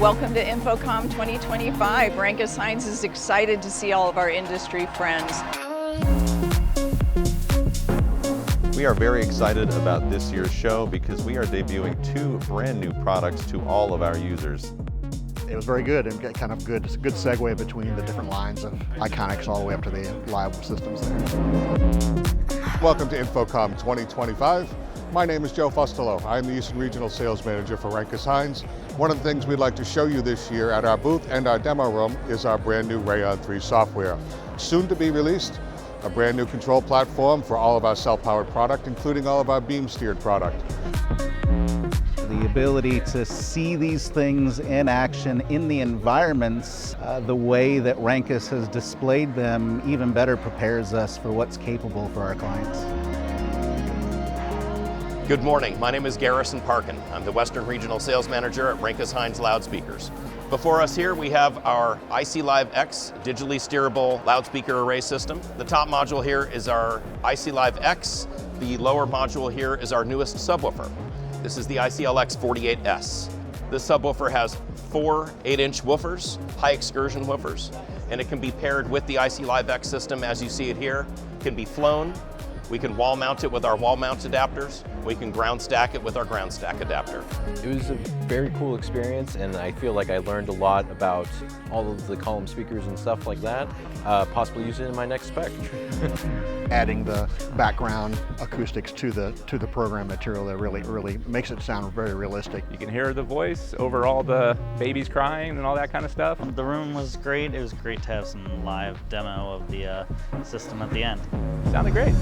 Welcome to InfoComm 2025. Renkus-Heinz is excited to see all of our industry friends. We are very excited about this year's show because we are debuting 2 brand new products to all of our users. It was very good and kind of good. It's a good segue between the different lines of Iconics all the way up to the live systems there. Welcome to InfoComm 2025. My name is Joe Fustolo. I'm the Eastern Regional Sales Manager for Renkus-Heinz. One of the things we'd like to show you this year at our booth and our demo room is our brand new RHAON 3 software. Soon to be released, a brand new control platform for all of our cell-powered product, including all of our beam-steered product. The ability to see these things in action in the environments, the way that Renkus has displayed them even better prepares us for what's capable for our clients. Good morning, my name is Garrison Parkin. I'm the Western Regional Sales Manager at Renkus-Heinz Loudspeakers. Before us here we have our IC Live X digitally steerable loudspeaker array system. The top module here is our IC Live X. The lower module here is our newest subwoofer. This is the ICLX 48S. This subwoofer has 4 8-inch woofers, high excursion woofers, and it can be paired with the IC Live X system as you see it here. It can be flown. We can wall mount it with our wall mount adapters. We can ground stack it with our ground stack adapter. It was a very cool experience, and I feel like I learned a lot about all of the column speakers and stuff like that. Possibly use it in my next spec. Adding the background acoustics to the program material that really makes it sound very realistic. You can hear the voice over all the babies crying and all that kind of stuff. The room was great. It was great to have some live demo of the system at the end. Sounded great.